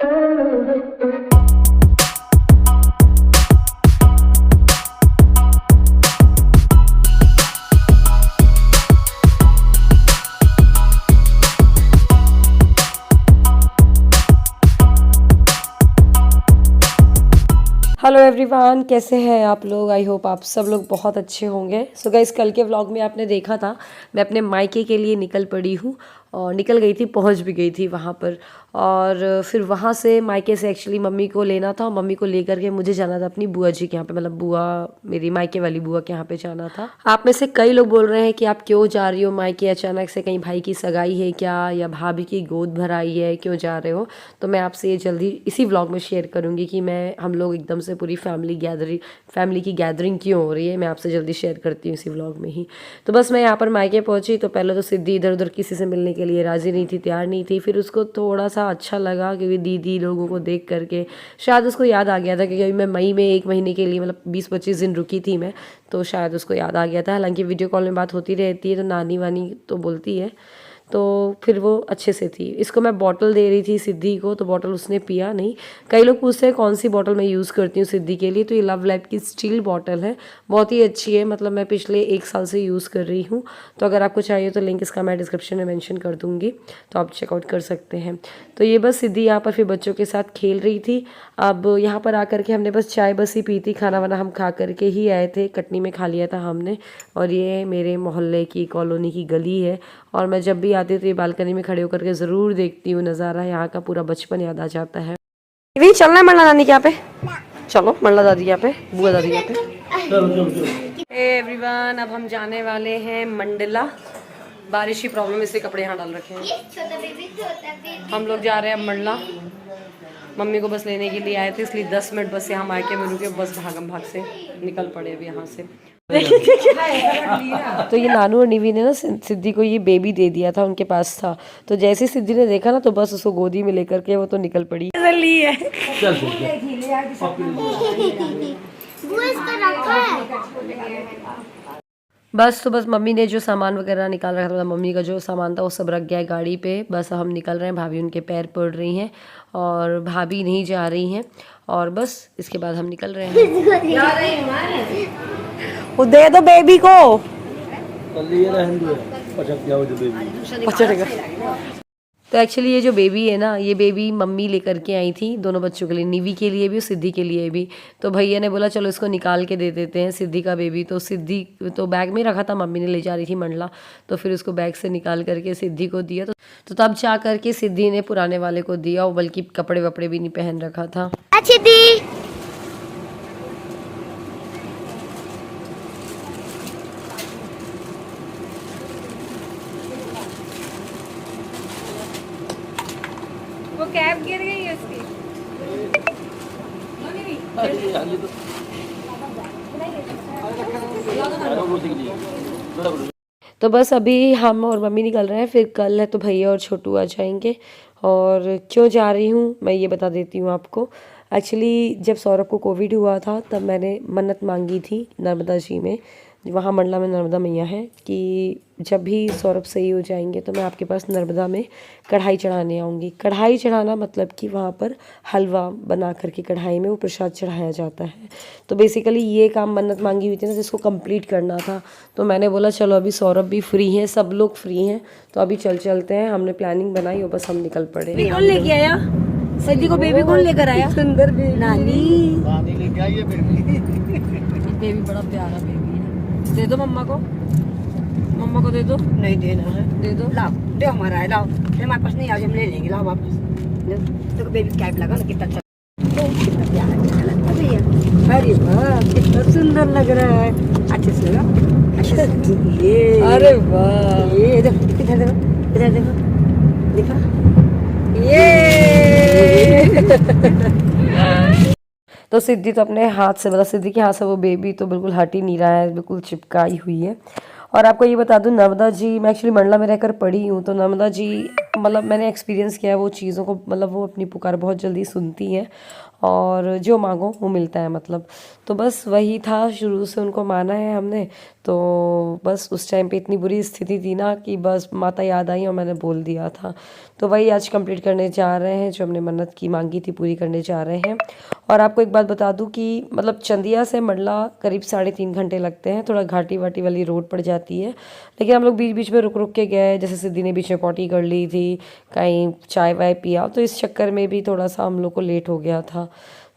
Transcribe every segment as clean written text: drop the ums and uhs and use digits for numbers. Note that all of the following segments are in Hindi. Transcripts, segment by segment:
हेलो एवरीवन, कैसे हैं आप लोग। आई होप आप सब लोग बहुत अच्छे होंगे। सो गाइस, कल के व्लॉग में आपने देखा था मैं अपने मायके के लिए निकल पड़ी हूँ और निकल गई थी, पहुँच भी गई थी वहाँ पर। और फिर वहाँ से मायके से एक्चुअली मम्मी को लेना था और मम्मी को लेकर के मुझे जाना था अपनी बुआ जी के यहाँ पे, मतलब बुआ मेरी मायके वाली बुआ के यहाँ पे जाना था। आप में से कई लोग बोल रहे हैं कि आप क्यों जा रही हो मायके, अचानक से कहीं भाई की सगाई है क्या, या भाभी की गोद भराई है, क्यों जा रहे हो। तो मैं आपसे ये जल्दी इसी व्लॉग में शेयर करूँगी कि हम लोग एकदम से पूरी फैमिली की गैदरिंग क्यों हो रही है। मैं आपसे जल्दी शेयर करती हूँ इसी व्लॉग में ही। तो बस मैं यहाँ पर मायके पहुँची तो पहले तो सिद्धि इधर उधर किसी से मिलने के लिए राज़ी नहीं थी, तैयार नहीं थी। फिर उसको थोड़ा सा अच्छा लगा क्योंकि दीदी लोगों को देख करके शायद उसको याद आ गया था, क्योंकि मैं मई में 1 महीने के लिए मतलब 20-25 दिन रुकी थी मैं, तो शायद उसको याद आ गया था। हालांकि वीडियो कॉल में बात होती रहती है तो नानी वानी तो बोलती है, तो फिर वो अच्छे से थी। इसको मैं बॉटल दे रही थी सिद्धि को, तो बॉटल उसने पिया नहीं। कई लोग पूछते हैं कौन सी बॉटल मैं यूज़ करती हूँ सिद्धि के लिए, तो ये लव लाइफ की स्टील बॉटल है, बहुत ही अच्छी है। मतलब मैं पिछले 1 साल से यूज़ कर रही हूँ। तो अगर आपको चाहिए तो लिंक इसका मैं डिस्क्रिप्शन में मेंशन कर दूँगी, तो आप चेकआउट कर सकते हैं। तो ये बस सिद्धि यहाँ पर फिर बच्चों के साथ खेल रही थी। अब यहाँ पर आकर के हमने बस चाय बस ही पी थी, खाना वाना हम खा करके ही आए थे, कटनी में खा लिया था हमने। और ये मेरे मोहल्ले की कॉलोनी की गली है और मैं जब भी आती हूँ तो ये बालकनी में खड़े होकर के ज़रूर देखती हूँ नज़ारा। यहाँ का पूरा बचपन याद आ जाता है। वही चलना है मंडला नानी के यहाँ पे, चलो मंडला दादी यहाँ पे, बुआ दादी यहाँ पे। एवरीवन, अब हम जाने वाले हैं मंडला। बारिश की प्रॉब्लम इसलिए कपड़े यहाँ डाल रखे हैं। हम लोग जा रहे हैं अब मंडला। मम्मी को बस लेने के लिए आए थे, इसलिए 10 मिनट बस यहाँ मायके में रुके, बस भागम भाग से निकल पड़े अब यहाँ से। तो ये नानू और निवी ने ना सिद्धि को ये बेबी दे दिया था, उनके पास था। तो जैसे सिद्धि ने देखा ना तो बस उसको गोदी में लेकर के वो तो निकल पड़ी। बस तो बस मम्मी ने जो सामान वगैरह निकाल रखा था, मम्मी का जो सामान था वो सब रख गया है गाड़ी पे। बस हम निकल रहे हैं, भाभी उनके पैर पड़ रही हैं और भाभी नहीं जा रही हैं, और बस इसके बाद हम निकल रहे हैं। वो दे दो बेबी को, पचड़ेगा। तो एक्चुअली ये जो बेबी है ना, ये बेबी मम्मी लेकर के आई थी दोनों बच्चों के लिए, निवी के लिए भी और सिद्धि के लिए भी। तो भैया ने बोला चलो इसको निकाल के दे देते हैं, सिद्धि का बेबी। तो सिद्धि तो बैग में रखा था, मम्मी ने ले जा रही थी मंडला, तो फिर उसको बैग से निकाल करके सिद्धि को दिया। तो तब जा करके सिद्धि ने पुराने वाले को दिया, और बल्कि कपड़े वपड़े भी नहीं पहन रखा था। वो कैप गिर गई है उसकी। तो बस अभी हम और मम्मी निकल रहे हैं, फिर कल है तो भैया और छोटू आ जाएंगे। और क्यों जा रही हूँ मैं ये बता देती हूँ आपको। एक्चुअली जब सौरभ को कोविड हुआ था तब मैंने मन्नत मांगी थी नर्मदा जी में, वहाँ मंडला में नर्मदा मैया है, कि जब भी सौरभ सही हो जाएंगे तो मैं आपके पास नर्मदा में कढ़ाई चढ़ाने आऊँगी। कढ़ाई चढ़ाना मतलब कि वहाँ पर हलवा बना करके कढ़ाई में वो प्रसाद चढ़ाया जाता है। तो बेसिकली ये काम मन्नत मांगी हुई थी ना, जिसको कंप्लीट करना था। तो मैंने बोला चलो अभी सौरभ भी फ्री हैं, सब लोग फ्री हैं, तो अभी चलते हैं। हमने प्लानिंग बनाई और बस हम निकल पड़े। कौन लेके आया सिद्धि को? बेबी कौन लेकर आया? सुंदर बेबी, नानी लेके आई है बेबी। बड़ा प्यारा बेबी है। दे दो मम्मा को, मम्मा को दे दो। नहीं देना है, दे दो। लाओ, दे हमारा है, लाओ। हमारे पास नहीं, आज हम ले लेंगे, लाओ वापस। देखो बेबी कैप लगा ना, कितना अच्छा, कितना प्यारा लगता है भैया। अरे वाह, कितना सुंदर लग रहा है। अच्छे से लगा, अच्छे से। ये अरे वाह, ये देखो, इधर देखो, इधर देखो, देखा ये। तो सिद्धि तो अपने हाथ से, मतलब सिद्धि के हाथ से वो बेबी तो बिल्कुल हट ही नहीं रहा है, बिल्कुल चिपकाई हुई है। और आपको ये बता दूं, नर्मदा जी, मैं एक्चुअली मंडला में रहकर पढ़ी हूँ, तो नर्मदा जी मतलब मैंने एक्सपीरियंस किया है वो चीज़ों को, मतलब वो अपनी पुकार बहुत जल्दी सुनती हैं और जो मांगो वो मिलता है मतलब। तो बस वही था, शुरू से उनको माना है हमने। तो बस उस टाइम पे इतनी बुरी स्थिति थी ना कि बस माता याद आई और मैंने बोल दिया था। तो वही आज कंप्लीट करने जा रहे हैं, जो हमने मन्नत की मांगी थी पूरी करने जा रहे हैं। और आपको एक बात बता दूं कि मतलब चंदिया से मंडला करीब 3.5 घंटे लगते हैं, थोड़ा घाटी वाटी वाली रोड पड़ जाती है, लेकिन हम लोग बीच बीच में रुक रुक के गए, जैसे सिद्धि ने बीच में पॉटी कर ली थी, कहीं चाय वाय पिया, तो इस चक्कर में भी थोड़ा सा हम लोग को लेट हो गया था।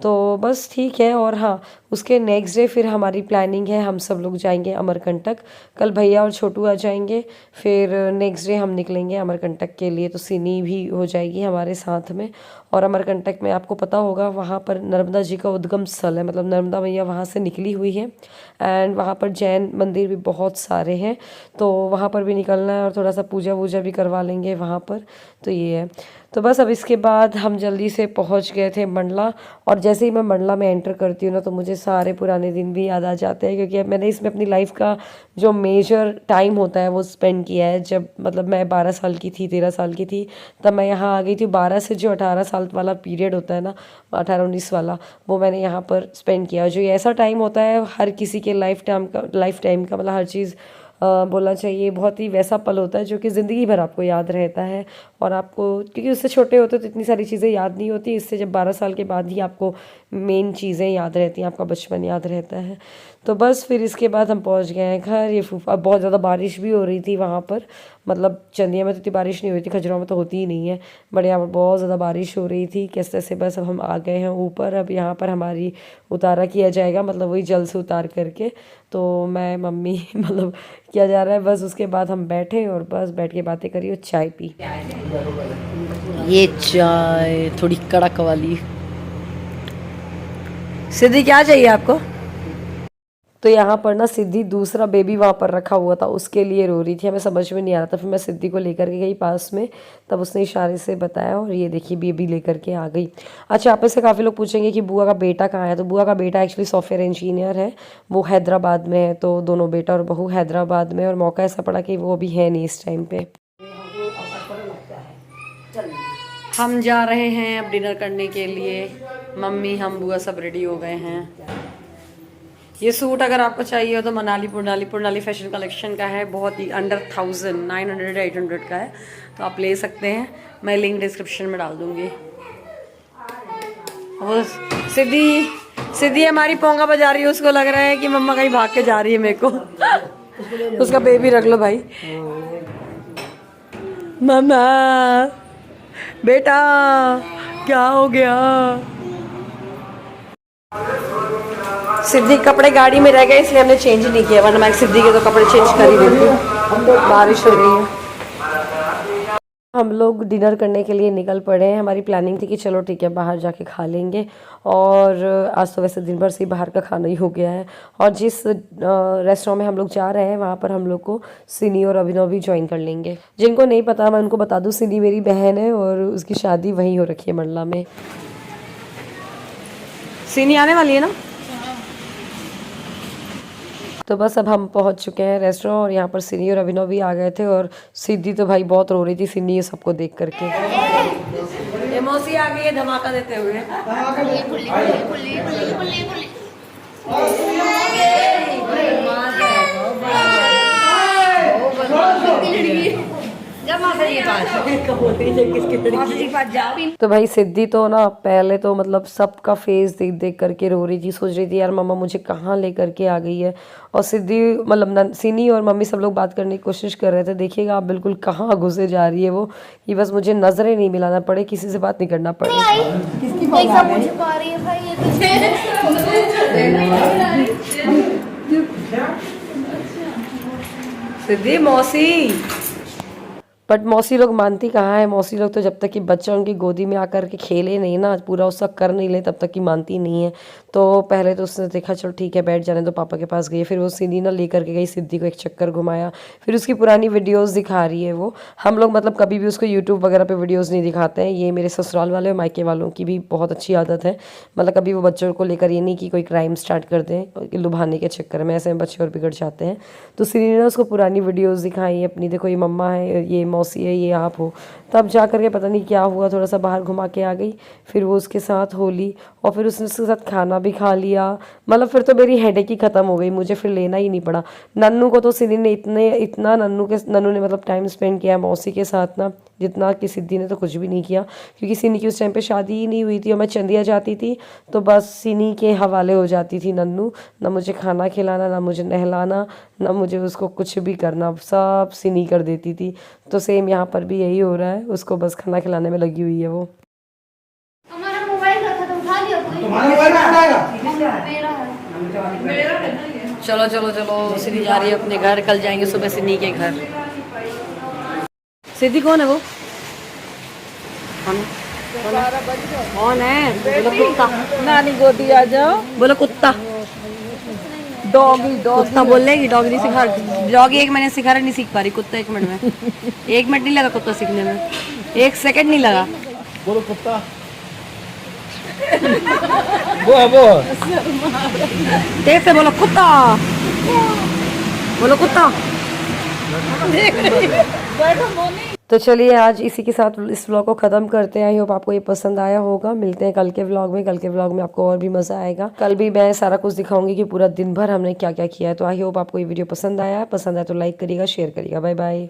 तो बस ठीक है। और हाँ, उसके नेक्स्ट डे फिर हमारी प्लानिंग है, हम सब लोग जाएंगे अमरकंटक। कल भैया और छोटू आ जाएंगे, फिर नेक्स्ट डे हम निकलेंगे अमरकंटक के लिए। तो सिनी भी हो जाएगी हमारे साथ में। और अमरकंटक में आपको पता होगा वहाँ पर नर्मदा जी का उद्गम स्थल है, मतलब नर्मदा मैया वहाँ से निकली हुई है। एंड वहाँ पर जैन मंदिर भी बहुत सारे हैं, तो वहाँ पर भी निकलना है और थोड़ा सा पूजा वूजा भी करवा लेंगे वहाँ पर। तो ये है। तो बस अब इसके बाद हम जल्दी से पहुँच गए थे मंडला। और जैसे ही मैं मंडला में एंटर करती हूँ ना, तो मुझे सारे पुराने दिन भी याद आ जाते हैं, क्योंकि अब मैंने इसमें अपनी लाइफ का जो मेजर टाइम होता है वो स्पेंड किया है। जब मतलब मैं 12 साल की थी, 13 साल की थी, तब मैं यहाँ आ गई थी। 12 से जो 18 साल वाला पीरियड होता है ना, 18-19 वाला, वो मैंने यहाँ पर स्पेंड किया। जो ये ऐसा टाइम होता है हर किसी के लाइफ टाइम का मतलब हर चीज़ बोलना चाहिए, बहुत ही वैसा पल होता है जो कि ज़िंदगी भर आपको याद रहता है। और आपको, क्योंकि उससे छोटे होते तो इतनी सारी चीज़ें याद नहीं होती, इससे जब 12 साल के बाद ही आपको मेन चीज़ें याद रहती हैं, आपका बचपन याद रहता है। तो बस फिर इसके बाद हम पहुंच गए हैं घर। ये फूफा, बहुत ज़्यादा बारिश भी हो रही थी वहाँ पर, मतलब चंदिया में तो इतनी बारिश नहीं हुई थी, खजुराहो में तो होती ही नहीं है, बट यहाँ पर बहुत ज़्यादा बारिश हो रही थी। कैसे तैसे बस अब हम आ गए हैं ऊपर। अब यहाँ पर हमारी उतारा किया जाएगा, मतलब वही जल से उतार करके। तो मैं मम्मी मतलब किया जा रहा है, बस उसके बाद हम बैठे और बस बैठ के बातें करी और चाय पी। ये चाय थोड़ी कड़क वाली। सिद्धि क्या चाहिए आपको? तो यहाँ पर ना सिद्धि दूसरा बेबी वहाँ पर रखा हुआ था, उसके लिए रो रही थी, हमें समझ में नहीं आ रहा था। फिर मैं सिद्धि को लेकर के गई पास में, तब उसने इशारे से बताया और ये देखिए बेबी लेकर के आ गई। अच्छा, आप में से काफ़ी लोग पूछेंगे कि बुआ का बेटा कहाँ है। तो बुआ का बेटा एक्चुअली सॉफ्टवेयर इंजीनियर है, वो हैदराबाद में है। तो दोनों बेटा और बहू हैदराबाद में, और मौका ऐसा पड़ा कि वो अभी है नहीं इस टाइम पे। हम जा रहे हैं अब डिनर करने के लिए, मम्मी हम बुआ सब रेडी हो गए हैं। ये सूट अगर आपको चाहिए हो तो पुरनाली फैशन कलेक्शन का है, बहुत ही अंडर 1000, 900 800 का है, तो आप ले सकते हैं। मैं लिंक डिस्क्रिप्शन में डाल दूंगी। वो सिद्धि हमारी पोंगा बजा रही है, उसको लग रहा है कि मम्मा कहीं भाग के जा रही है मेरे को। उसका बेबी रख लो भाई। मम्मा बेटा क्या हो गया? सिद्धि कपड़े गाड़ी में रह गए, इसलिए हमने चेंज नहीं किया, वरना मैं सिद्धि के तो कपड़े चेंज कर ही देती। बारिश हो रही है। हम लोग डिनर करने के लिए निकल पड़े हैं। हमारी प्लानिंग थी कि चलो ठीक है बाहर जाके खा लेंगे, और आज तो वैसे दिन भर से ही बाहर का खाना ही हो गया है। और जिस रेस्टोरेंट में हम लोग जा रहे हैं वहाँ पर हम लोग को सिनी और अभिनव भी ज्वाइन कर लेंगे। जिनको नहीं पता मैं उनको बता दूँ, सिनी मेरी बहन है और उसकी शादी वहीं हो रखी है मंडला में। सिनी आने वाली है ना? तो बस अब हम पहुंच चुके हैं रेस्टोरेंट, और यहाँ पर सिनी और अभिनव भी आ गए थे। और सिद्धि तो भाई बहुत रो रही थी सिनी ये सबको देख करके। ये मौसी आ गई है धमाका देते हुए। तो भाई सिद्धि तो ना पहले तो मतलब सबका फेस देख देख करके रो रही थी, सोच रही थी यार मम्मा मुझे कहाँ लेकर के आ गई है। और सिद्धि मतलब सिनी और मम्मी सब लोग बात करने की कोशिश कर रहे थे, देखिएगा आप बिल्कुल कहाँ घुसे जा रही है वो, कि बस मुझे नजरें नहीं मिलाना पड़े, किसी से बात नहीं करना पड़े। सिद्धि मौसी बट मौसी लोग मानती कहाँ है, मौसी लोग तो जब तक कि बच्चा उनकी गोदी में आकर के खेले नहीं ना, पूरा उसका कर नहीं ले, तब तक की मानती नहीं है। तो पहले तो उसने देखा चलो ठीक है बैठ जाने तो पापा के पास गई, फिर वो सिद्धि ना लेकर के गई, सिद्धि को एक चक्कर घुमाया, फिर उसकी पुरानी वीडियोज़ दिखा रही है वो। हम लोग मतलब कभी भी उसको यूट्यूब वगैरह पे वीडियोज़ नहीं दिखाते हैं, ये मेरे ससुराल वाले और मायके वालों की भी बहुत अच्छी आदत है। मतलब कभी वो बच्चों को लेकर ये नहीं कि कोई क्राइम स्टार्ट कर दें लुभाने के चक्कर में, ऐसे में बच्चे और बिगड़ जाते हैं। तो सिद्धि ने उसको पुरानी वीडियोज़ दिखाई अपनी, देखो ये मम्मा है, ये मौसी है, ये आप हो। तब जा करके पता नहीं क्या हुआ, थोड़ा सा बाहर घुमा के आ गई, फिर वो उसके साथ होली, और फिर उसने उसके साथ खाना भी खा लिया। मतलब फिर तो मेरी हेडेक ही ख़त्म हो गई, मुझे फिर लेना ही नहीं पड़ा। नन्नू को तो सिद्धि ने इतना नन्नू ने मतलब टाइम स्पेंड किया मौसी के साथ ना, जितना कि सिद्धि ने तो कुछ भी नहीं किया, क्योंकि सिनी की उस टाइम पे शादी ही नहीं हुई थी और मैं चंदिया जाती थी, तो बस सिनी के हवाले हो जाती थी नन्नू। ना मुझे खाना खिलाना, ना मुझे नहलाना, ना मुझे उसको कुछ भी करना, सब सिनी कर देती थी। तो सेम यहाँ पर भी यही हो रहा है, उसको बस खाना खिलाने में लगी हुई है वो। हमारा मोबाइल रखा था, उठा लिया कोई? तुम्हारा मोबाइल कहाँ आएगा? मेरा है। चलो चलो चलो, सिद्धि जा रही है अपने घर, कल जाएंगे सुबह सिनी के घर। सिद्धि कौन है वो? कौन है? बोलो कुत्ता। नानी गोदी आ जाओ। बोलो कुत्ता। डॉगी कुत्ता बोल लेगी, डॉगी नहीं सिखा, डॉगी 1 महीने सिखा रहा, नहीं सीख पा रही, कुत्ता 1 मिनट में 1 मिनट नहीं लगा कुत्ता सीखने में, 1 सेकंड नहीं लगा। बोलो कुत्ता। वो तेज से बोलो कुत्ता, बोलो कुत्ता। तो चलिए आज इसी के साथ इस व्लॉग को ख़त्म करते हैं। आई होप आपको ये पसंद आया होगा। मिलते हैं कल के व्लॉग में। कल के व्लॉग में आपको और भी मज़ा आएगा। कल भी मैं सारा कुछ दिखाऊंगी कि पूरा दिन भर हमने क्या क्या किया है। तो आई होप आपको ये वीडियो पसंद आया है तो लाइक करिएगा, शेयर करिएगा। Bye bye.